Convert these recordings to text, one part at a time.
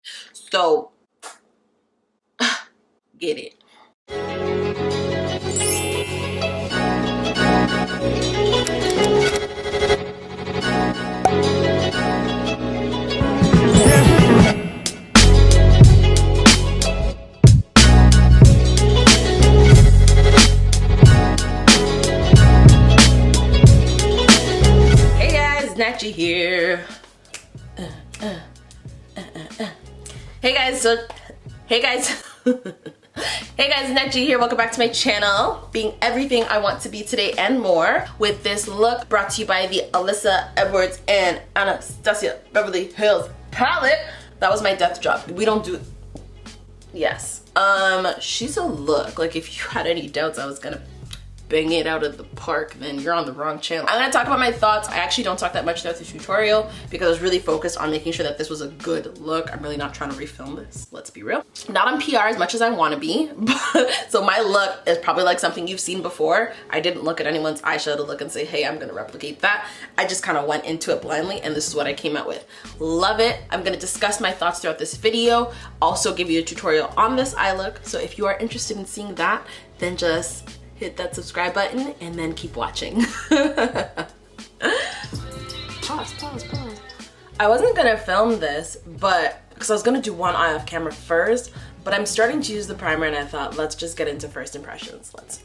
So get it. Hey guys, Natchi here. Hey guys, hey guys, Natchi here. Welcome back to my channel, being everything I want to be today and more, with this look brought to you by the Alyssa Edwards and Anastasia Beverly Hills palette. That was my death drop. We don't do, yes. She's a look, like if you had any doubts I was gonna bang it out of the park, then you're on the wrong channel. I'm gonna talk about my thoughts. I actually don't talk that much throughout the tutorial because I was really focused on making sure that this was a good look. I'm really not trying to refilm this, let's be real. Not on PR as much as I wanna be, so my look is probably like something you've seen before. I didn't look at anyone's eyeshadow look and say, hey, I'm gonna replicate that. I just kind of went into it blindly and this is what I came out with. Love it. I'm gonna discuss my thoughts throughout this video, also give you a tutorial on this eye look. So if you are interested in seeing that, then just hit that subscribe button and then keep watching. Pause. I wasn't gonna film this, but because I was gonna do one eye off camera first, but I'm starting to use the primer and I thought, let's just get into first impressions. Let's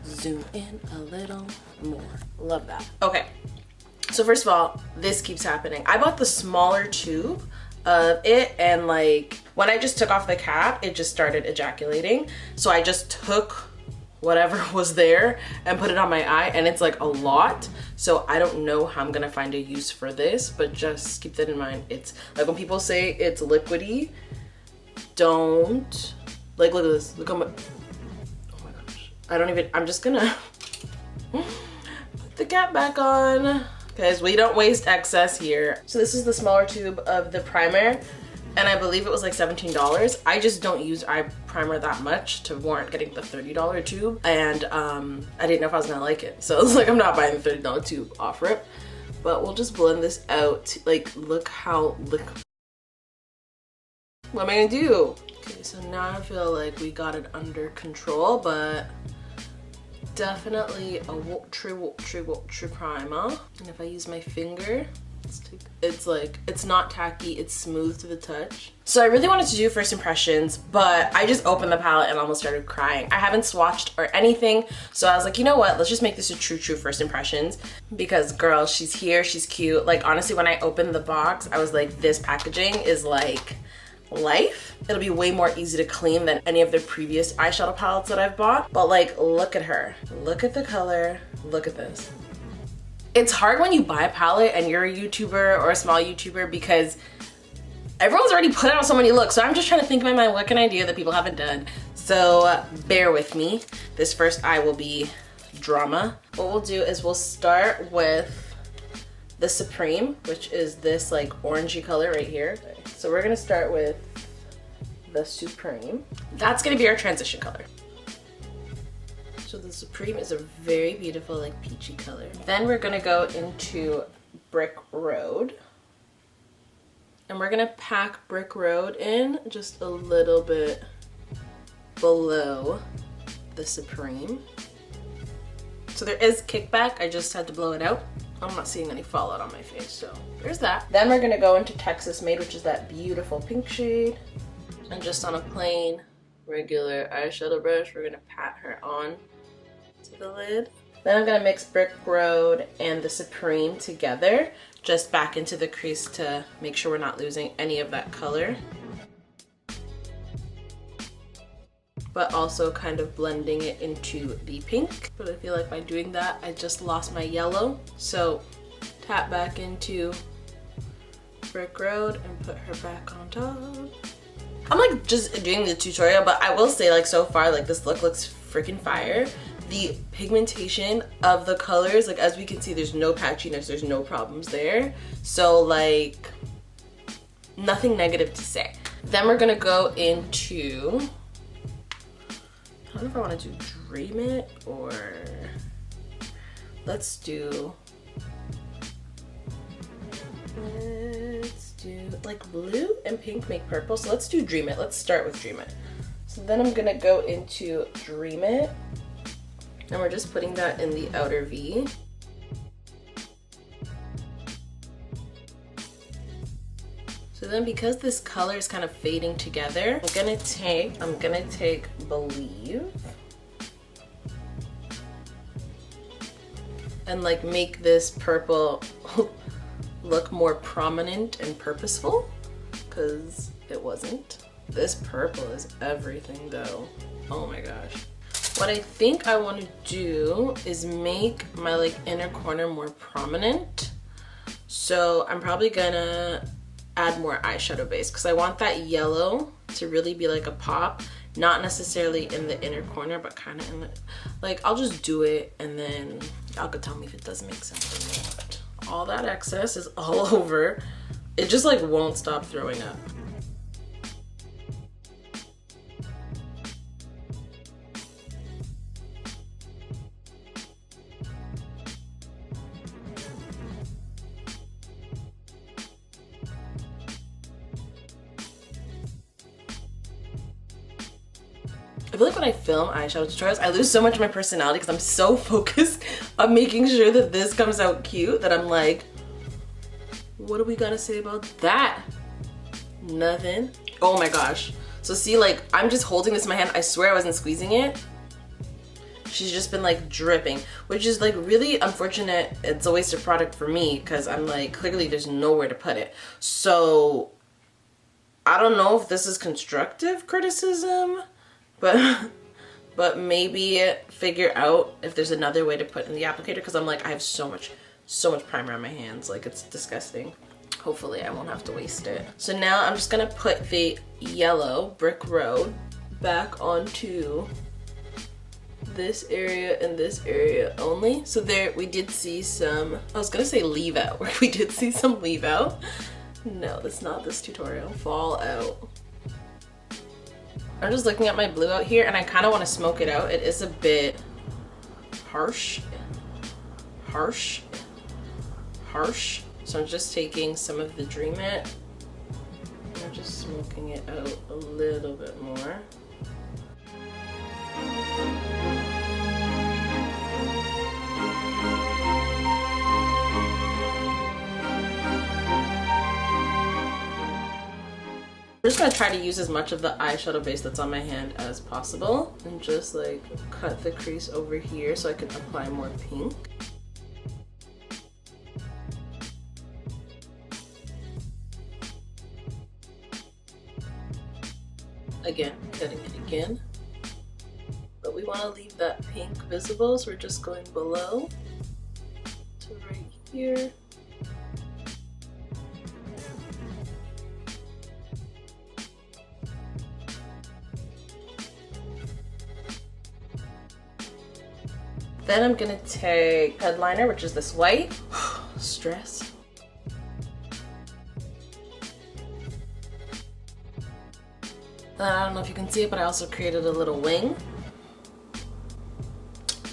zoom in a little more. Love that. Okay, so first of all, this keeps happening. I bought the smaller tube of it, and like when I just took off the cap, it just started ejaculating. So I just took whatever was there and put it on my eye, and it's like a lot, so I don't know how I'm gonna find a use for this, but just keep that in mind. It's like when people say it's liquidy, don't, like, look at this, look at my, oh my gosh, I'm just gonna put the cap back on because we don't waste excess here. So this is the smaller tube of the primer, and I believe it was like $17. I just don't use eye primer that much to warrant getting the $30 tube, and I didn't know if I was gonna like it, so it's like I'm not buying the $30 tube off rip. But we'll just blend this out. Like, look how, look. What am I gonna do? Okay, so now I feel like we got it under control, but definitely a true primer. And if I use my finger, it's like, it's not tacky, it's smooth to the touch. So I really wanted to do first impressions, but I just opened the palette and almost started crying. I haven't swatched or anything, so I was like, you know what, let's just make this a true first impressions, because girl, she's here, she's cute. Like, honestly, when I opened the box, I was like, this packaging is like life. It'll be way more easy to clean than any of the previous eyeshadow palettes that I've bought. But like, look at her, look at the color, look at this. It's hard when you buy a palette and you're a YouTuber or a small YouTuber because everyone's already put out so many looks. So I'm just trying to think in my mind, what can I do that people haven't done? So bear with me. This first eye will be drama. What we'll do is we'll start with the Supreme, which is this like orangey color right here. So we're gonna start with the Supreme. That's gonna be our transition color. So the Supreme is a very beautiful, like, peachy color. Then we're gonna go into Brick Road. And we're gonna pack Brick Road in just a little bit below the Supreme. So there is kickback, I just had to blow it out. I'm not seeing any fallout on my face, so there's that. Then we're gonna go into Texas Made, which is that beautiful pink shade. And just on a plain, regular eyeshadow brush, we're gonna pat her on to the lid. Then I'm gonna mix Brick Road and the Supreme together, just back into the crease to make sure we're not losing any of that color, but also kind of blending it into the pink. But I feel like by doing that, I just lost my yellow. So tap back into Brick Road and put her back on top. I'm like just doing the tutorial, but I will say, like, so far, like, this look looks freaking fire. The pigmentation of the colors, like, as we can see, there's no patchiness, there's no problems there. So like, nothing negative to say. Then we're gonna go into, I don't know if I want to do Dream It or let's do do like blue and pink make purple. So let's do Dream It. Let's start with Dream It. So then I'm gonna go into Dream It, and we're just putting that in the outer V. So then because this color is kind of fading together, I'm gonna take Believe and like make this purple look more prominent and purposeful, because it wasn't. This purple is everything though. Oh my gosh. What I think I want to do is make my like inner corner more prominent. So I'm probably gonna add more eyeshadow base because I want that yellow to really be like a pop, not necessarily in the inner corner, but kind of in the, like, I'll just do it and then y'all could tell me if it doesn't make sense or not. All that excess is all over. It just like won't stop throwing up. I feel like when I film eyeshadow tutorials, I lose so much of my personality because I'm so focused on making sure that this comes out cute that I'm like, what do we gotta say about that? Nothing. Oh my gosh. So see, like, I'm just holding this in my hand. I swear I wasn't squeezing it. She's just been like dripping, which is like really unfortunate. It's a waste of product for me because I'm like, clearly there's nowhere to put it. So I don't know if this is constructive criticism, but maybe figure out if there's another way to put in the applicator, because I'm like, I have so much primer on my hands, like it's disgusting. Hopefully I won't have to waste it. So now I'm just gonna put the yellow Brick Road back onto this area and this area only. So there we did see some, I was gonna say leave out, we did see some leave out. No, that's not this tutorial. Fall out. I'm just looking at my blue out here and I kind of want to smoke it out. It is a bit harsh. So I'm just taking some of the Dream It and I'm just smoking it out a little bit more. I'm just gonna try to use as much of the eyeshadow base that's on my hand as possible and just like cut the crease over here so I can apply more pink. Again, cutting it again. But we want to leave that pink visible, so we're just going below to right here. Then I'm gonna take headliner, which is this white. Stress. I don't know if you can see it, but I also created a little wing.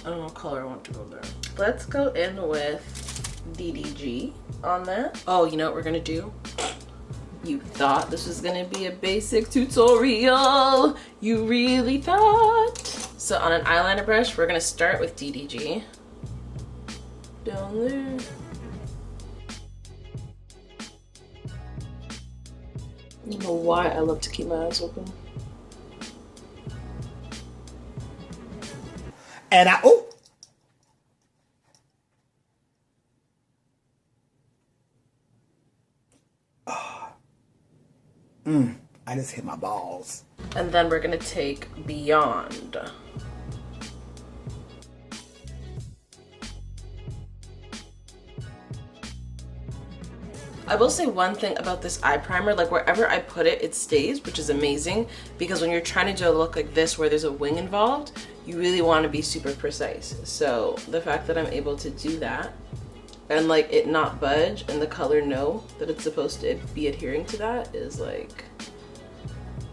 I don't know what color I want to go there. Let's go in with DDG on that. Oh, you know what we're gonna do? You thought this was gonna be a basic tutorial. You really thought. So on an eyeliner brush, we're gonna start with DDG. Down there. You know why I love to keep my eyes open. And I I just hit my balls. And then we're gonna take Beyond. I will say one thing about this eye primer, like wherever I put it, it stays, which is amazing, because when you're trying to do a look like this where there's a wing involved, you really want to be super precise. So the fact that I'm able to do that and like it not budge and the color know that it's supposed to be adhering to that is like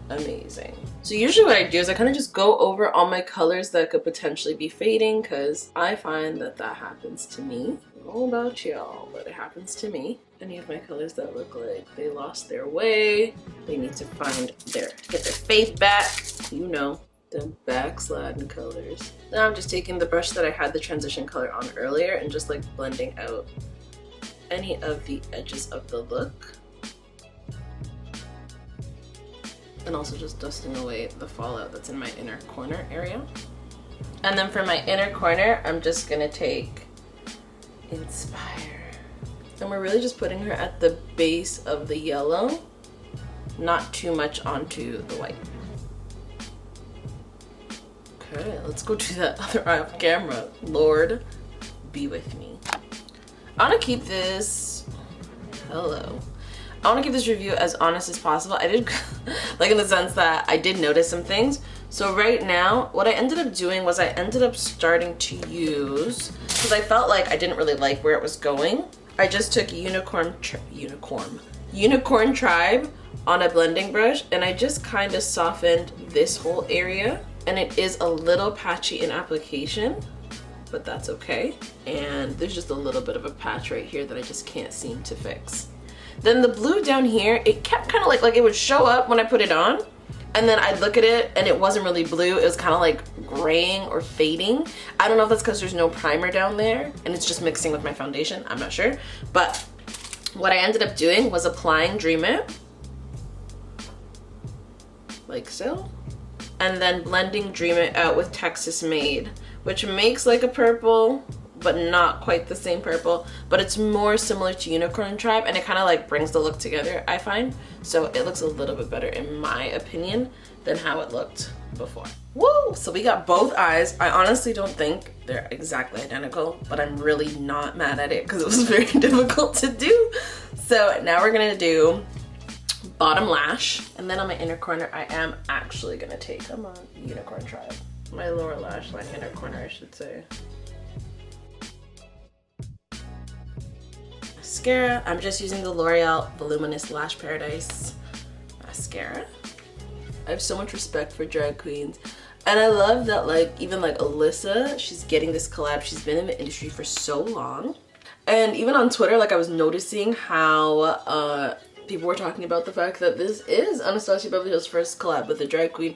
amazing. So usually what I do is I kind of just go over all my colors that could potentially be fading, because I find that that happens to me All about y'all, but it happens to me. Any of my colors that look like they lost their way, they need to get their faith back. You know, the backsliding colors. Now I'm just taking the brush that I had the transition color on earlier and just like blending out any of the edges of the look. And also just dusting away the fallout that's in my inner corner area. And then for my inner corner, I'm just gonna take Inspire. And we're really just putting her at the base of the yellow, not too much onto the white. Okay, let's go do that other eye off camera. Lord, be with me. I wanna keep this, I wanna keep this review as honest as possible. I did, like in the sense that I did notice some things. So right now, what I ended up doing was I ended up starting to use, because I felt like I didn't really like where it was going. I just took Unicorn Tribe on a blending brush and I just kind of softened this whole area. And it is a little patchy in application, but that's okay. And there's just a little bit of a patch right here that I just can't seem to fix. Then the blue down here, it kept kind of like it would show up when I put it on, and then I'd look at it and it wasn't really blue. It was kind of like graying or fading. I don't know if that's because there's no primer down there and it's just mixing with my foundation. I'm not sure. But what I ended up doing was applying Dream It, like so, and then blending Dream It out with Texas Made, which makes like a purple, but not quite the same purple, but it's more similar to Unicorn Tribe, and it kind of like brings the look together, I find. So it looks a little bit better in my opinion than how it looked before. Woo! So we got both eyes. I honestly don't think they're exactly identical, but I'm really not mad at it because it was very difficult to do. So now we're gonna do bottom lash, and then on my inner corner, I am actually gonna take, come on, Unicorn Tribe. My lower lash line, inner corner, I should say. Mascara, I'm just using the L'Oreal Voluminous Lash Paradise mascara. I have so much respect for drag queens. And I love that like, even like Alyssa, she's getting this collab. She's been in the industry for so long. And even on Twitter, like I was noticing how people were talking about the fact that this is Anastasia Beverly Hills' first collab with a drag queen.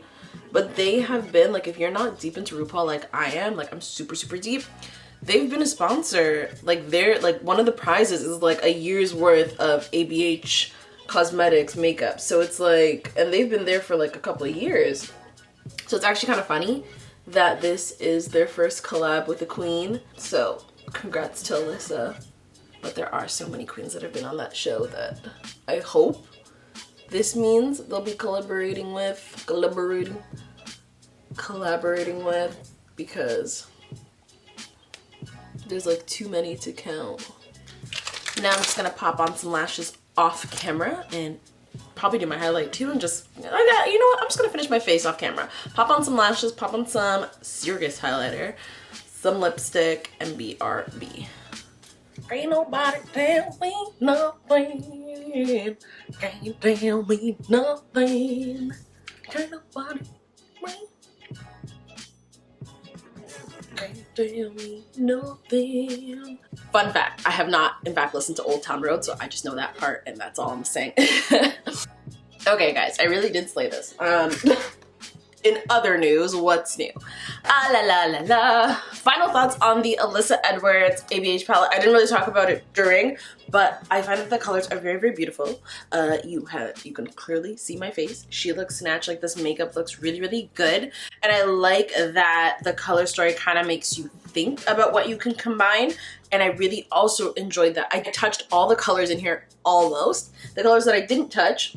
But they have been, like if you're not deep into RuPaul like I am, like I'm super, super deep, they've been a sponsor. Like they're like, one of the prizes is like a year's worth of ABH cosmetics makeup. So it's like, and they've been there for like a couple of years. So it's actually kind of funny that this is their first collab with a queen. So congrats to Alyssa. But there are so many queens that have been on that show that I hope this means they'll be collaborating with, because there's like too many to count. Now I'm just gonna pop on some lashes off camera and probably do my highlight too, and just, you know what, I'm just gonna finish my face off camera. Pop on some lashes, pop on some serious highlighter, some lipstick, and BRB. Ain't nobody tell me nothing. Can't tell me nothing. Can't nobody can't tell me nothing. Fun fact, I have not in fact listened to Old Town Road, so I just know that part and that's all I'm saying. Okay guys, I really did slay this. In other news, what's new? Ah la la la la. Final thoughts on the Alyssa Edwards ABH palette. I didn't really talk about it during, but I find that the colors are very, very beautiful. You can clearly see my face. She looks snatched. Like this makeup looks really, really good. And I like that the color story kind of makes you think about what you can combine. And I really also enjoyed that I touched all the colors in here almost. The colors that I didn't touch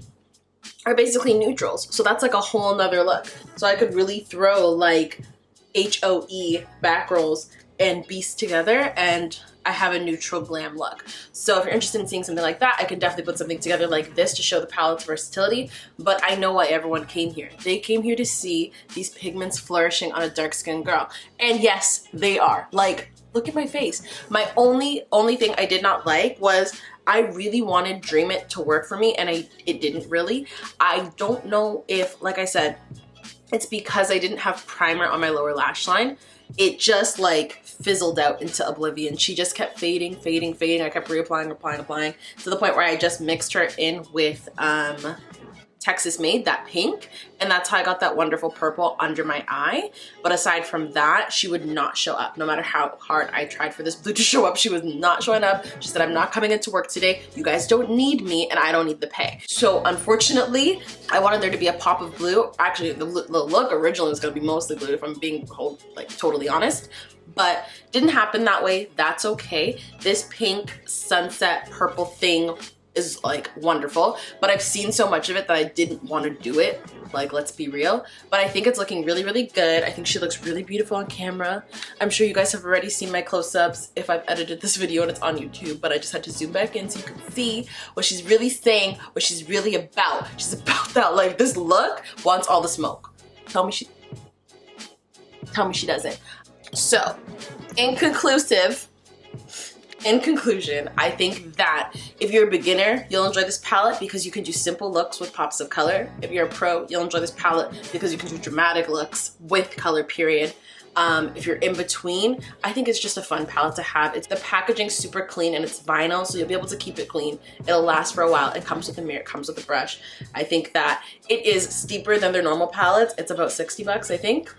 are basically neutrals. So that's like a whole nother look. So I could really throw like HOE back rolls and Beast together and I have a neutral glam look. So if you're interested in seeing something like that, I could definitely put something together like this to show the palette's versatility. But I know why everyone came here. They came here to see these pigments flourishing on a dark-skinned girl. And yes, they are. Like, look at my face. My only thing I did not like was I really wanted Dream It to work for me and it didn't really. I don't know if, like I said, it's because I didn't have primer on my lower lash line. It just like fizzled out into oblivion. She just kept fading. I kept reapplying, applying to the point where I just mixed her in with Texas Made, that pink, and that's how I got that wonderful purple under my eye. But aside from that, she would not show up. No matter how hard I tried for this blue to show up, she was not showing up. She said, I'm not coming into work today. You guys don't need me and I don't need the pay. So unfortunately, I wanted there to be a pop of blue. Actually, the look originally was gonna be mostly blue if I'm being like totally honest, but didn't happen that way. That's okay. This pink sunset purple thing is like wonderful, but I've seen so much of it that I didn't want to do it. Like, let's be real. But I think it's looking really, really good. I think she looks really beautiful on camera. I'm sure you guys have already seen my close-ups if I've edited this video and it's on YouTube, but I just had to zoom back in so you can see what she's really saying, what she's really about. She's about that, like, this look wants all the smoke. Tell me she doesn't. So, in conclusion, I think that if you're a beginner, you'll enjoy this palette because you can do simple looks with pops of color. If you're a pro, you'll enjoy this palette because you can do dramatic looks with color, period. If you're in between, I think it's just a fun palette to have. It's the packaging super clean and it's vinyl, so you'll be able to keep it clean. It'll last for a while. It comes with a mirror, it comes with a brush. I think that it is steeper than their normal palettes. It's about 60 bucks, I think.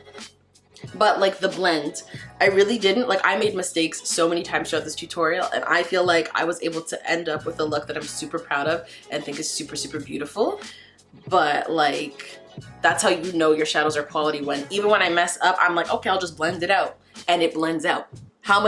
But like the blend, I really didn't, like I made mistakes so many times throughout this tutorial and I feel like I was able to end up with a look that I'm super proud of and think is super, super beautiful. But like, that's how you know your shadows are quality, when even when I mess up, I'm like, okay, I'll just blend it out, and it blends out. How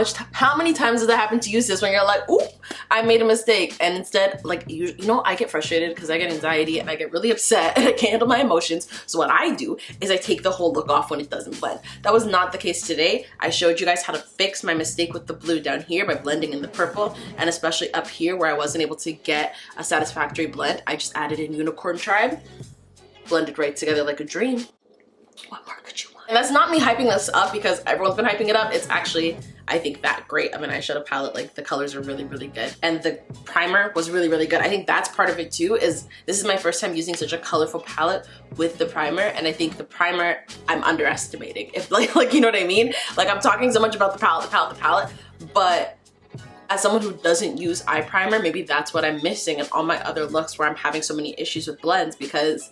many times does that happen to you, sis, when you're like, ooh, I made a mistake, and instead, like, you know, I get frustrated because I get anxiety and I get really upset and I can't handle my emotions. So what I do is I take the whole look off when it doesn't blend. That was not the case today. I showed you guys how to fix my mistake with the blue down here by blending in the purple, and especially up here where I wasn't able to get a satisfactory blend, I just added in Unicorn Tribe, blended right together like a dream. What more could you want? And that's not me hyping this up because everyone's been hyping it up. It's actually, I think, that great of an eyeshadow palette. Like, the colors are really, really good. And the primer was really, really good. I think that's part of it too, is this is my first time using such a colorful palette with the primer. And I think the primer, I'm underestimating. If like you know what I mean? Like, I'm talking so much about the palette, but as someone who doesn't use eye primer, maybe that's what I'm missing in all my other looks where I'm having so many issues with blends because,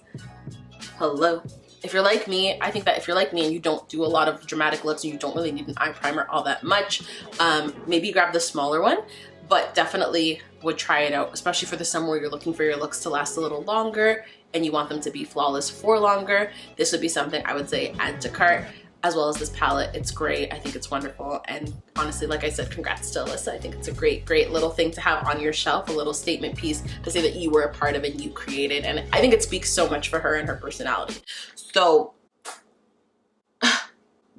hello. If you're like me, I think that if you're like me and you don't do a lot of dramatic looks and you don't really need an eye primer all that much, maybe grab the smaller one, but definitely would try it out, especially for the summer where you're looking for your looks to last a little longer and you want them to be flawless for longer. This would be something I would say add to cart, as well as this palette. It's great. I think it's wonderful. And honestly, like I said, congrats to Alyssa. I think it's a great, great little thing to have on your shelf, a little statement piece to say that you were a part of it and you created. And I think it speaks so much for her and her personality. So,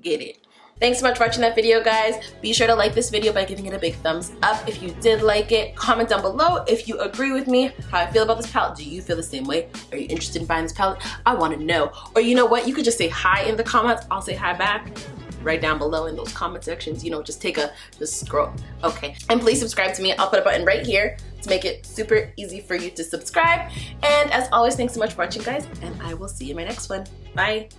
get it. Thanks so much for watching that video, guys. Be sure to like this video by giving it a big thumbs up if you did like it. Comment down below if you agree with me, how I feel about this palette. Do you feel the same way? Are you interested in buying this palette? I want to know. Or you know what? You could just say hi in the comments. I'll say hi back right down below in those comment sections. You know, just scroll. Okay. And please subscribe to me. I'll put a button right here to make it super easy for you to subscribe. And as always, thanks so much for watching, guys. And I will see you in my next one. Bye.